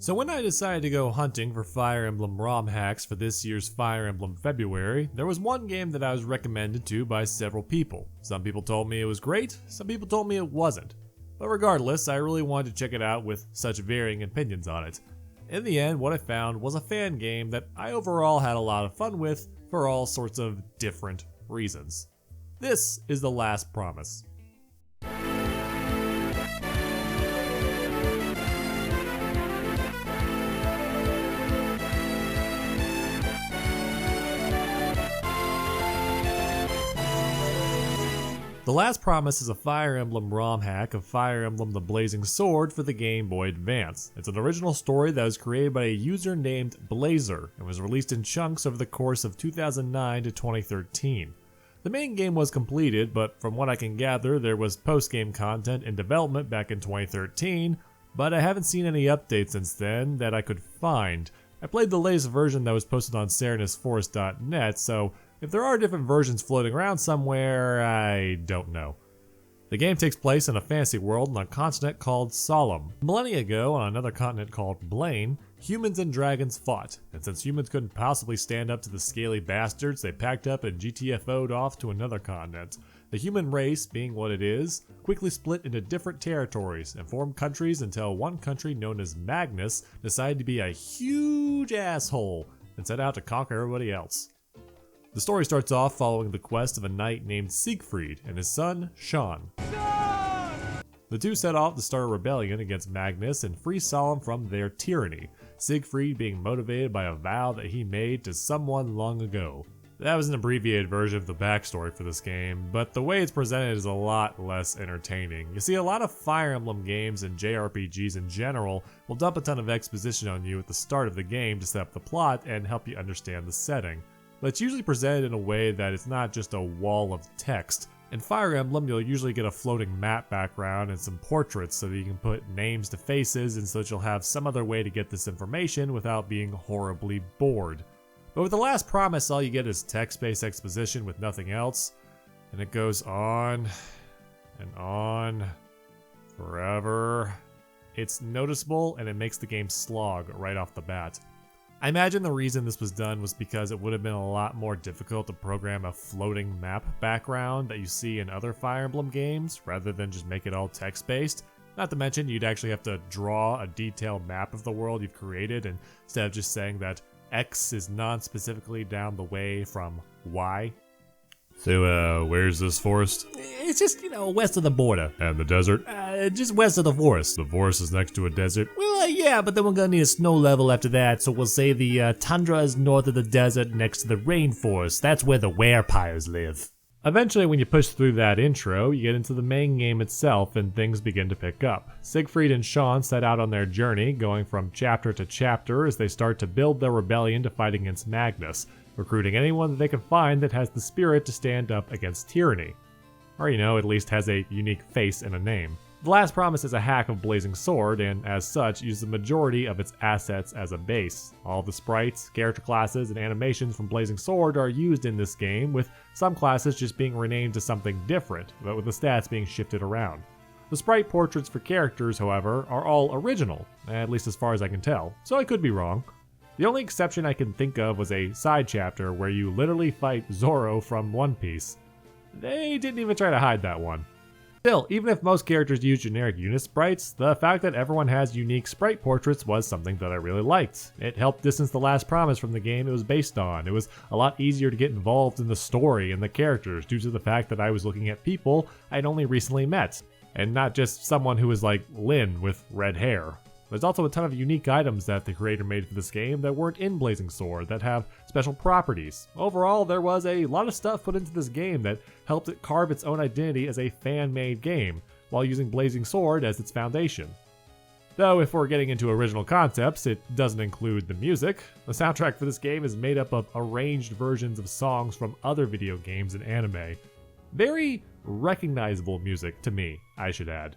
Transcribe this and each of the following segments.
So when I decided to go hunting for Fire Emblem ROM hacks for this year's Fire Emblem February, there was one game that I was recommended to by several people. Some people told me it was great, some people told me it wasn't. But regardless, I really wanted to check it out with such varying opinions on it. In the end, what I found was a fan game that I overall had a lot of fun with for all sorts of different reasons. This is The Last Promise. The Last Promise is a Fire Emblem ROM hack of Fire Emblem the Blazing Sword for the Game Boy Advance. It's an original story that was created by a user named Blazer and was released in chunks over the course of 2009 to 2013. The main game was completed, but from what I can gather, there was post-game content in development back in 2013, but I haven't seen any updates since then that I could find. I played the latest version that was posted on SarenusForest.net, so if there are different versions floating around somewhere, I don't know. The game takes place in a fantasy world on a continent called Solemn. Millennia ago, on another continent called Blaine, humans and dragons fought, and since humans couldn't possibly stand up to the scaly bastards, they packed up and GTFO'd off to another continent. The human race, being what it is, quickly split into different territories and formed countries until one country known as Magnus decided to be a huge asshole and set out to conquer everybody else. The story starts off following the quest of a knight named Siegfried and his son, Sean. The two set off to start a rebellion against Magnus and free Solemn from their tyranny, Siegfried being motivated by a vow that he made to someone long ago. That was an abbreviated version of the backstory for this game, but the way it's presented is a lot less entertaining. You see, a lot of Fire Emblem games and JRPGs in general will dump a ton of exposition on you at the start of the game to set up the plot and help you understand the setting. But it's usually presented in a way that it's not just a wall of text. In Fire Emblem, you'll usually get a floating map background and some portraits so that you can put names to faces and so that you'll have some other way to get this information without being horribly bored. But with The Last Promise, all you get is text-based exposition with nothing else, and it goes on and on forever. It's noticeable and it makes the game slog right off the bat. I imagine the reason this was done was because it would have been a lot more difficult to program a floating map background that you see in other Fire Emblem games rather than just make it all text-based. Not to mention you'd actually have to draw a detailed map of the world you've created instead of just saying that X is non-specifically down the way from Y. So, where's this forest? It's just, west of the border. And the desert? Just west of the forest. The forest is next to a desert? Well, yeah, but then we're gonna need a snow level after that, so we'll say the tundra is north of the desert next to the rainforest. That's where the werepires live. Eventually, when you push through that intro, you get into the main game itself and things begin to pick up. Siegfried and Sean set out on their journey, going from chapter to chapter as they start to build their rebellion to fight against Magnus, recruiting anyone that they can find that has the spirit to stand up against tyranny. Or, at least has a unique face and a name. The Last Promise is a hack of Blazing Sword, and as such, uses the majority of its assets as a base. All the sprites, character classes, and animations from Blazing Sword are used in this game, with some classes just being renamed to something different, but with the stats being shifted around. The sprite portraits for characters, however, are all original, at least as far as I can tell, so I could be wrong. The only exception I can think of was a side chapter where you literally fight Zoro from One Piece. They didn't even try to hide that one. Still, even if most characters use generic unit sprites, the fact that everyone has unique sprite portraits was something that I really liked. It helped distance The Last Promise from the game it was based on. It was a lot easier to get involved in the story and the characters due to the fact that I was looking at people I'd only recently met, and not just someone who was like Lynn with red hair. There's also a ton of unique items that the creator made for this game that weren't in Blazing Sword that have special properties. Overall, there was a lot of stuff put into this game that helped it carve its own identity as a fan-made game, while using Blazing Sword as its foundation. Though if we're getting into original concepts, it doesn't include the music. The soundtrack for this game is made up of arranged versions of songs from other video games and anime. Very recognizable music to me, I should add.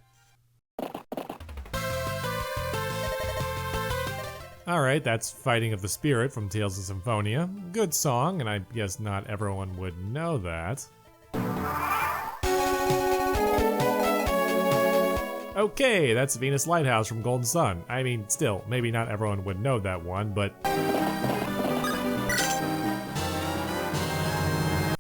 Alright, that's Fighting of the Spirit from Tales of Symphonia. Good song, and I guess not everyone would know that. Okay, that's Venus Lighthouse from Golden Sun. I mean, still, maybe not everyone would know that one, but...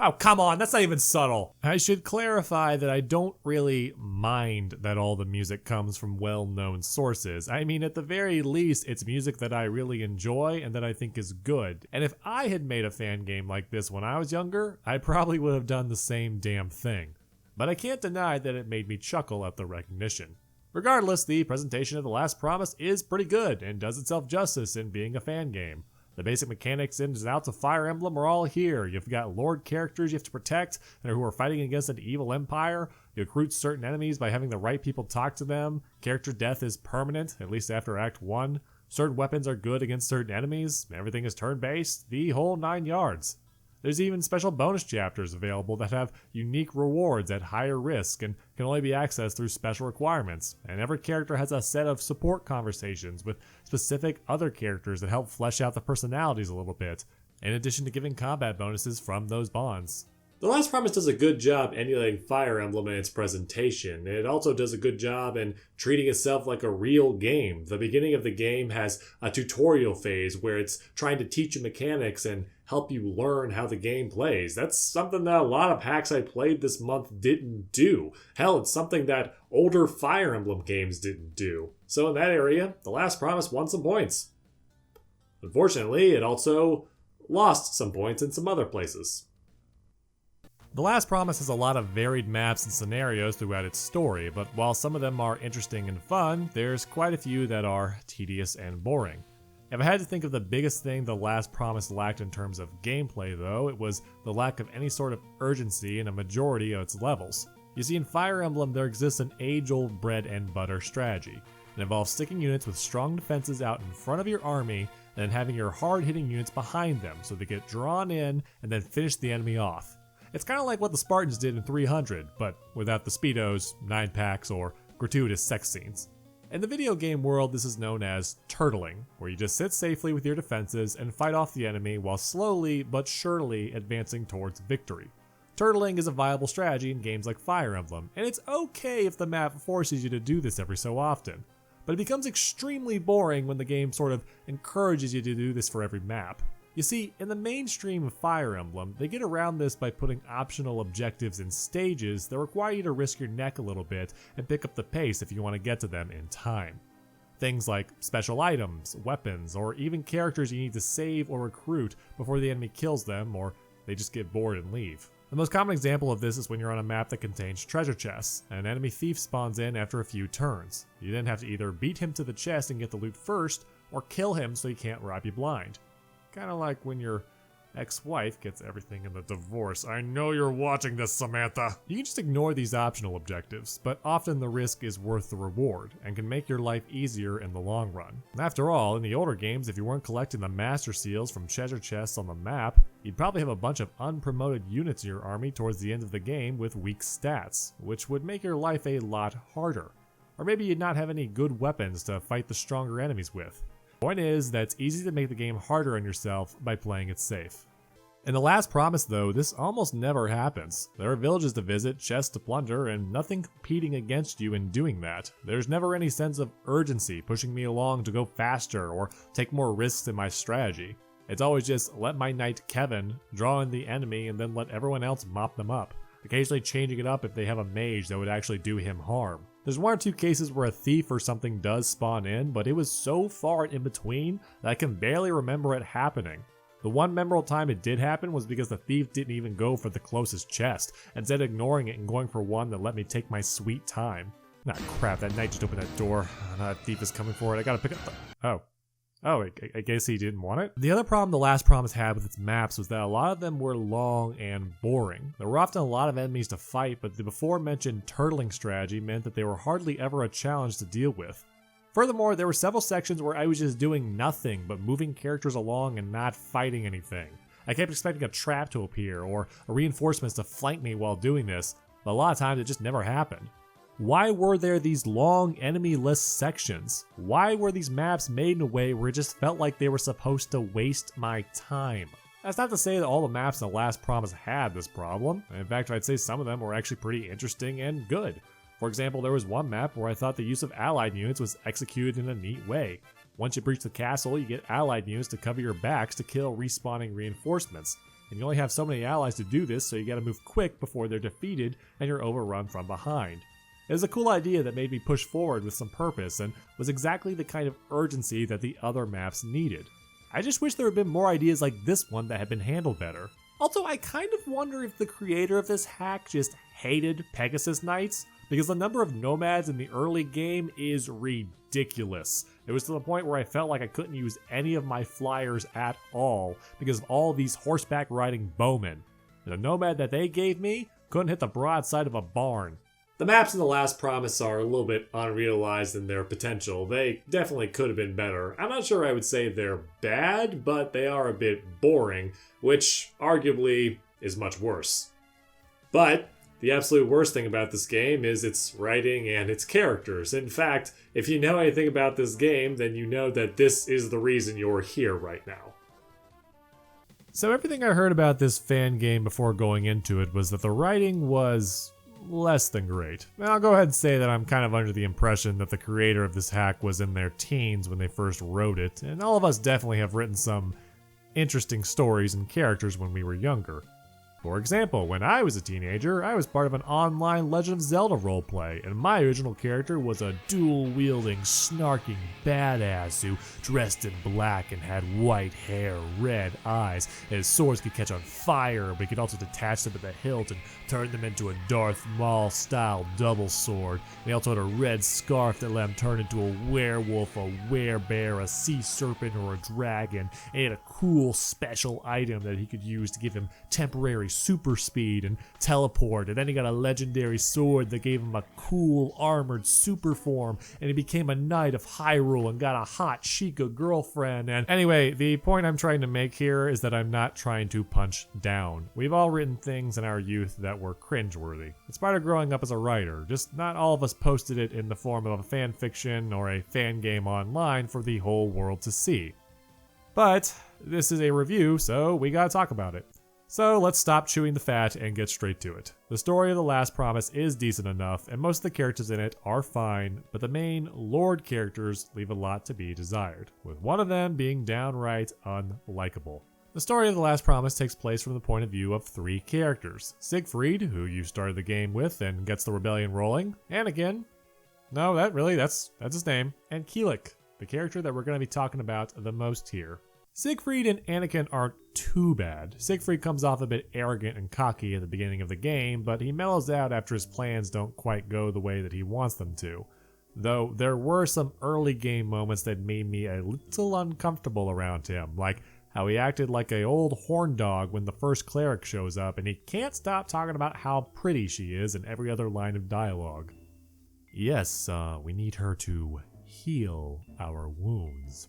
Oh, come on, that's not even subtle. I should clarify that I don't really mind that all the music comes from well-known sources. I mean, at the very least, it's music that I really enjoy and that I think is good. And if I had made a fan game like this when I was younger, I probably would have done the same damn thing. But I can't deny that it made me chuckle at the recognition. Regardless, the presentation of The Last Promise is pretty good and does itself justice in being a fan game. The basic mechanics, ins and outs of Fire Emblem are all here. You've got Lord characters you have to protect and who are fighting against an evil empire. You recruit certain enemies by having the right people talk to them. Character death is permanent, at least after Act 1. Certain weapons are good against certain enemies. Everything is turn-based. The whole 9 yards. There's even special bonus chapters available that have unique rewards at higher risk and can only be accessed through special requirements. And every character has a set of support conversations with specific other characters that help flesh out the personalities a little bit, in addition to giving combat bonuses from those bonds. The Last Promise does a good job emulating Fire Emblem in its presentation. It also does a good job in treating itself like a real game. The beginning of the game has a tutorial phase where it's trying to teach you mechanics and help you learn how the game plays. That's something that a lot of hacks I played this month didn't do. Hell, it's something that older Fire Emblem games didn't do. So in that area, The Last Promise won some points. Unfortunately, it also lost some points in some other places. The Last Promise has a lot of varied maps and scenarios throughout its story, but while some of them are interesting and fun, there's quite a few that are tedious and boring. If I had to think of the biggest thing The Last Promise lacked in terms of gameplay though, it was the lack of any sort of urgency in a majority of its levels. You see, in Fire Emblem there exists an age-old bread and butter strategy. It involves sticking units with strong defenses out in front of your army, and then having your hard-hitting units behind them so they get drawn in and then finish the enemy off. It's kind of like what the Spartans did in 300, but without the speedos, 9-packs, or gratuitous sex scenes. In the video game world, this is known as turtling, where you just sit safely with your defenses and fight off the enemy while slowly but surely advancing towards victory. Turtling is a viable strategy in games like Fire Emblem, and it's okay if the map forces you to do this every so often. But it becomes extremely boring when the game sort of encourages you to do this for every map. You see, in the mainstream of Fire Emblem, they get around this by putting optional objectives in stages that require you to risk your neck a little bit and pick up the pace if you want to get to them in time. Things like special items, weapons, or even characters you need to save or recruit before the enemy kills them or they just get bored and leave. The most common example of this is when you're on a map that contains treasure chests, and an enemy thief spawns in after a few turns. You then have to either beat him to the chest and get the loot first, or kill him so he can't rob you blind. Kind of like when your ex-wife gets everything in the divorce. I know you're watching this, Samantha. You can just ignore these optional objectives, but often the risk is worth the reward and can make your life easier in the long run. After all, in the older games, if you weren't collecting the master seals from treasure chests on the map, you'd probably have a bunch of unpromoted units in your army towards the end of the game with weak stats, which would make your life a lot harder. Or maybe you'd not have any good weapons to fight the stronger enemies with. Point is that it's easy to make the game harder on yourself by playing it safe. In The Last Promise though, this almost never happens. There are villages to visit, chests to plunder, and nothing competing against you in doing that. There's never any sense of urgency pushing me along to go faster or take more risks in my strategy. It's always just let my knight Kevin draw in the enemy and then let everyone else mop them up, occasionally changing it up if they have a mage that would actually do him harm. There's one or two cases where a thief or something does spawn in, but it was so far in between that I can barely remember it happening. The one memorable time it did happen was because the thief didn't even go for the closest chest, instead ignoring it and going for one that let me take my sweet time. Nah, crap, that knight just opened that door. That thief is coming for it. I gotta pick up the... Oh, I guess he didn't want it? The other problem The Last Promise had with its maps was that a lot of them were long and boring. There were often a lot of enemies to fight, but the before mentioned turtling strategy meant that they were hardly ever a challenge to deal with. Furthermore, there were several sections where I was just doing nothing but moving characters along and not fighting anything. I kept expecting a trap to appear or a reinforcements to flank me while doing this, but a lot of times it just never happened. Why were there these long enemy-less sections? Why were these maps made in a way where it just felt like they were supposed to waste my time? That's not to say that all the maps in The Last Promise had this problem. In fact, I'd say some of them were actually pretty interesting and good. For example, there was one map where I thought the use of allied units was executed in a neat way. Once you breach the castle, you get allied units to cover your backs to kill respawning reinforcements. And you only have so many allies to do this, so you gotta move quick before they're defeated and you're overrun from behind. It was a cool idea that made me push forward with some purpose and was exactly the kind of urgency that the other maps needed. I just wish there had been more ideas like this one that had been handled better. Also, I kind of wonder if the creator of this hack just hated Pegasus Knights, because the number of nomads in the early game is ridiculous. It was to the point where I felt like I couldn't use any of my flyers at all because of all these horseback riding bowmen. The nomad that they gave me couldn't hit the broadside of a barn. The maps in The Last Promise are a little bit unrealized in their potential. They definitely could have been better. I'm not sure I would say they're bad, but they are a bit boring, which arguably is much worse. But the absolute worst thing about this game is its writing and its characters. In fact, if you know anything about this game, then you know that this is the reason you're here right now. So everything I heard about this fan game before going into it was that the writing was less than great. Now, I'll go ahead and say that I'm kind of under the impression that the creator of this hack was in their teens when they first wrote it, and all of us definitely have written some interesting stories and characters when we were younger. For example, when I was a teenager, I was part of an online Legend of Zelda roleplay, and my original character was a dual-wielding, snarking badass who dressed in black and had white hair, red eyes, and his swords could catch on fire, but he could also detach them at the hilt and turn them into a Darth Maul-style double sword. And he also had a red scarf that let him turn into a werewolf, a werebear, a sea serpent, or a dragon, and he had a cool special item that he could use to give him temporary super speed and teleport, and then he got a legendary sword that gave him a cool armored super form, and he became a knight of Hyrule and got a hot Sheikah girlfriend. And anyway, the point I'm trying to make here is that I'm not trying to punch down. We've all written things in our youth that were cringeworthy. It's part of growing up as a writer, just not all of us posted it in the form of a fan fiction or a fan game online for the whole world to see. But this is a review, so we gotta talk about it. So let's stop chewing the fat and get straight to it. The story of The Last Promise is decent enough, and most of the characters in it are fine, but the main Lord characters leave a lot to be desired, with one of them being downright unlikable. The story of The Last Promise takes place from the point of view of three characters. Siegfried, who you started the game with and gets the rebellion rolling. Anakin. No, that's his name. And Kilik, the character that we're going to be talking about the most here. Siegfried and Anakin aren't too bad. Siegfried comes off a bit arrogant and cocky at the beginning of the game, but he mellows out after his plans don't quite go the way that he wants them to. Though there were some early game moments that made me a little uncomfortable around him, like how he acted like an old horn dog when the first cleric shows up and he can't stop talking about how pretty she is in every other line of dialogue. Yes, we need her to heal our wounds.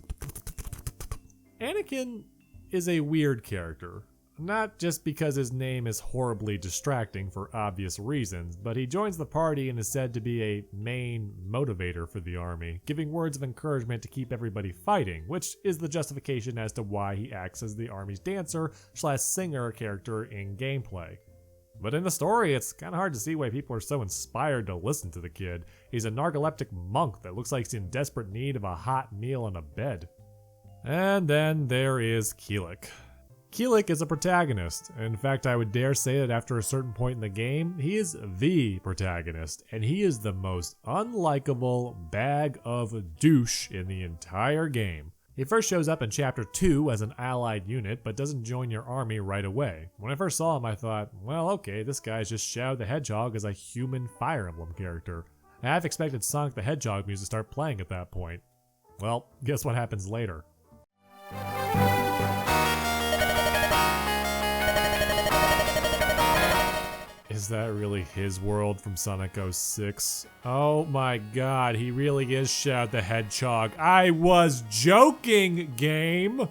Anakin is a weird character, not just because his name is horribly distracting for obvious reasons, but he joins the party and is said to be a main motivator for the army, giving words of encouragement to keep everybody fighting, which is the justification as to why he acts as the army's dancer/singer character in gameplay. But in the story, it's kind of hard to see why people are so inspired to listen to the kid. He's a narcoleptic monk that looks like he's in desperate need of a hot meal and a bed. And then there is Kilik. Kilik is a protagonist. In fact, I would dare say that after a certain point in the game, he is the protagonist, and he is the most unlikable bag of douche in the entire game. He first shows up in Chapter 2 as an allied unit, but doesn't join your army right away. When I first saw him, I thought, well, okay, this guy's just Shadow the Hedgehog as a human Fire Emblem character. I half expected Sonic the Hedgehog music to start playing at that point. Well, guess what happens later? Is that really his world from Sonic 06? Oh my god, he really is Shadow the Hedgehog. I was joking, game!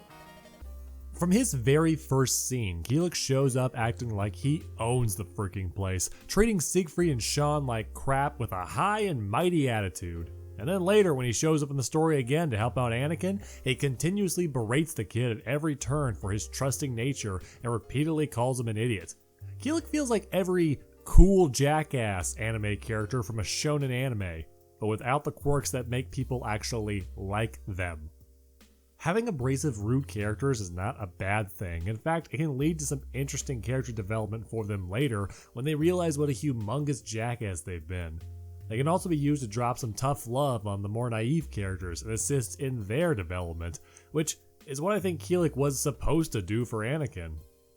From his very first scene, Kilik shows up acting like he owns the freaking place, treating Siegfried and Sean like crap with a high and mighty attitude. And then later, when he shows up in the story again to help out Anakin, he continuously berates the kid at every turn for his trusting nature and repeatedly calls him an idiot. Kilik feels like every cool jackass anime character from a shonen anime, but without the quirks that make people actually like them. Having abrasive, rude characters is not a bad thing. In fact, it can lead to some interesting character development for them later when they realize what a humongous jackass they've been. They can also be used to drop some tough love on the more naive characters and assist in their development, which is what I think Keelik was supposed to do for Anakin.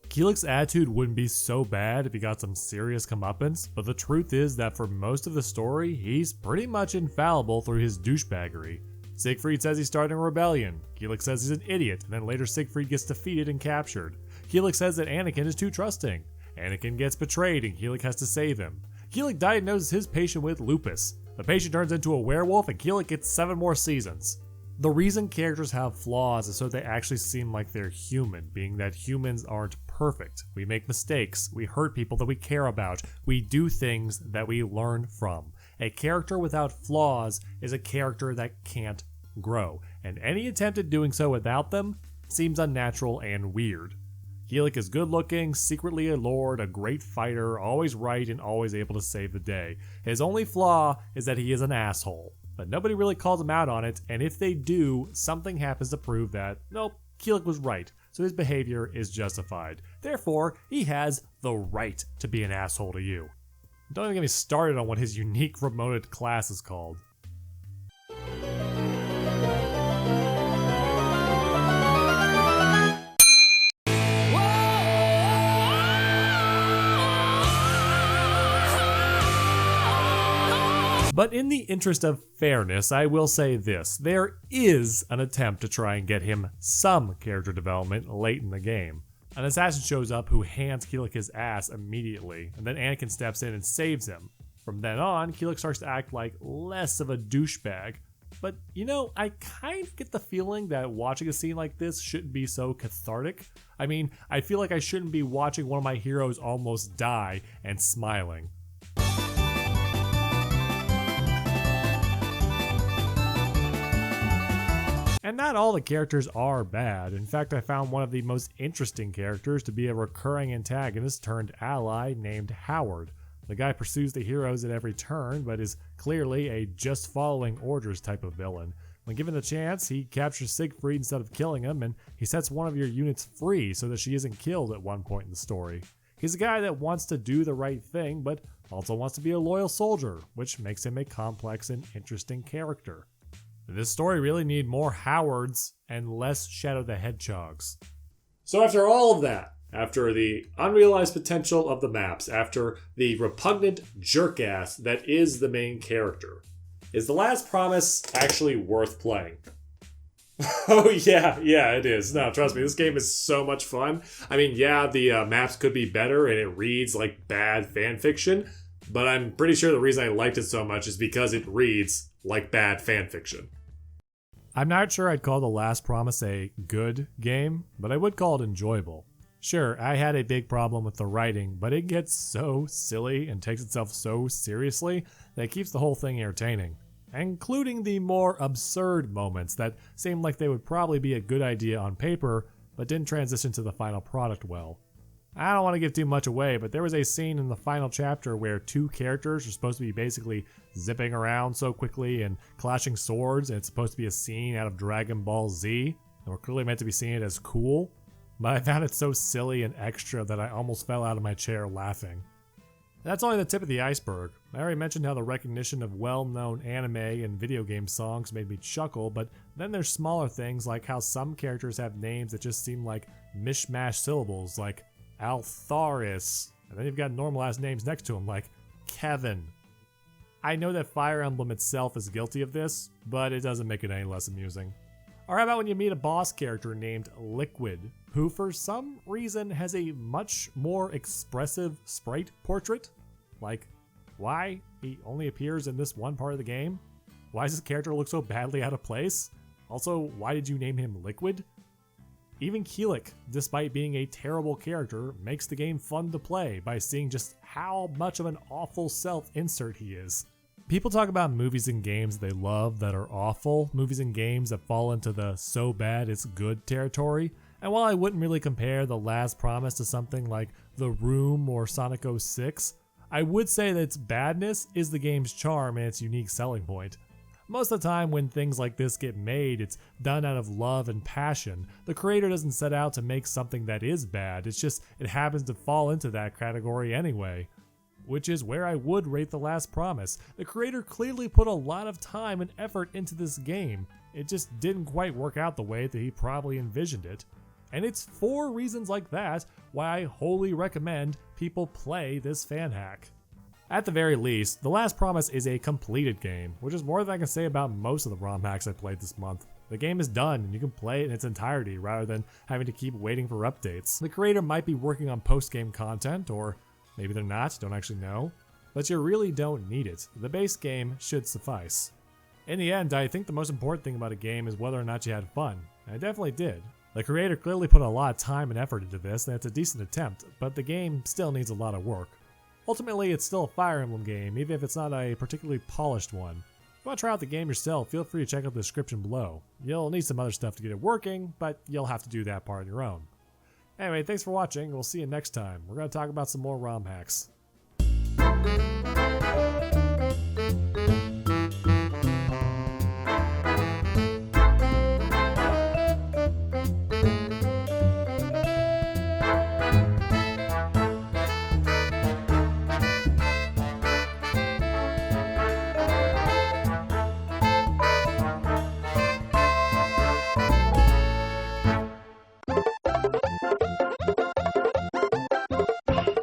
Keelik's attitude wouldn't be so bad if he got some serious comeuppance, but the truth is that for most of the story, he's pretty much infallible through his douchebaggery. Siegfried says he's starting a rebellion. Keelik says he's an idiot, and then later Siegfried gets defeated and captured. Keelik says that Anakin is too trusting. Anakin gets betrayed and Keelik has to save him. Keelik diagnoses his patient with lupus. The patient turns into a werewolf and Keelik gets 7 more seasons. The reason characters have flaws is so they actually seem like they're human, being that humans aren't perfect. We make mistakes, we hurt people that we care about, we do things that we learn from. A character without flaws is a character that can't grow, and any attempt at doing so without them seems unnatural and weird. Keelik is good looking, secretly a lord, a great fighter, always right and always able to save the day. His only flaw is that he is an asshole, but nobody really calls him out on it, and if they do, something happens to prove that, nope, Keelik was right, so his behavior is justified. Therefore, he has the right to be an asshole to you. Don't even get me started on what his unique remoted class is called. But in the interest of fairness, I will say this. There is an attempt to try and get him some character development late in the game. An assassin shows up who hands Keelik his ass immediately, and then Anakin steps in and saves him. From then on, Keelik starts to act like less of a douchebag. But, you know, I kind of get the feeling that watching a scene like this shouldn't be so cathartic. I mean, I feel like I shouldn't be watching one of my heroes almost die and smiling. And not all the characters are bad. In fact, I found one of the most interesting characters to be a recurring antagonist turned ally named Howard. The guy pursues the heroes at every turn, but is clearly a just following orders type of villain. When given the chance, he captures Siegfried instead of killing him, and he sets one of your units free so that she isn't killed at one point in the story. He's a guy that wants to do the right thing, but also wants to be a loyal soldier, which makes him a complex and interesting character. This story really need more Howards and less Shadow the Hedgehogs. So after all of that, after the unrealized potential of the maps, after the repugnant jerkass that is the main character, is The Last Promise actually worth playing? Oh yeah, it is. No, trust me, this game is so much fun. I mean, yeah, the maps could be better and it reads like bad fanfiction, but I'm pretty sure the reason I liked it so much is because it reads like bad fanfiction. I'm not sure I'd call The Last Promise a good game, but I would call it enjoyable. Sure, I had a big problem with the writing, but it gets so silly and takes itself so seriously that it keeps the whole thing entertaining, including the more absurd moments that seem like they would probably be a good idea on paper, but didn't transition to the final product well. I don't want to give too much away, but there was a scene in the final chapter where 2 characters are supposed to be basically zipping around so quickly and clashing swords, and it's supposed to be a scene out of Dragon Ball Z, and we're clearly meant to be seeing it as cool, but I found it so silly and extra that I almost fell out of my chair laughing. That's only the tip of the iceberg. I already mentioned how the recognition of well-known anime and video game songs made me chuckle, but then there's smaller things like how some characters have names that just seem like mishmash syllables, like Altharis, and then you've got normal ass names next to him like Kevin. I know that Fire Emblem itself is guilty of this, but it doesn't make it any less amusing. Or how about when you meet a boss character named Liquid, who for some reason has a much more expressive sprite portrait? Like, why? He only appears in this one part of the game? Why does this character look so badly out of place? Also, why did you name him Liquid? Even Keelik, despite being a terrible character, makes the game fun to play by seeing just how much of an awful self-insert he is. People talk about movies and games they love that are awful, movies and games that fall into the so bad it's good territory, and while I wouldn't really compare The Last Promise to something like The Room or Sonic 06, I would say that its badness is the game's charm and its unique selling point. Most of the time when things like this get made, it's done out of love and passion. The creator doesn't set out to make something that is bad, it's just it happens to fall into that category anyway. Which is where I would rate The Last Promise. The creator clearly put a lot of time and effort into this game. It just didn't quite work out the way that he probably envisioned it. And it's for reasons like that why I wholly recommend people play this fan hack. At the very least, The Last Promise is a completed game, which is more than I can say about most of the ROM hacks I played this month. The game is done and you can play it in its entirety rather than having to keep waiting for updates. The creator might be working on post-game content, or maybe they're not, don't actually know, but you really don't need it. The base game should suffice. In the end, I think the most important thing about a game is whether or not you had fun, and I definitely did. The creator clearly put a lot of time and effort into this, and it's a decent attempt, but the game still needs a lot of work. Ultimately, it's still a Fire Emblem game, even if it's not a particularly polished one. If you want to try out the game yourself, feel free to check out the description below. You'll need some other stuff to get it working, but you'll have to do that part on your own. Anyway, thanks for watching, we'll see you next time. We're going to talk about some more ROM hacks.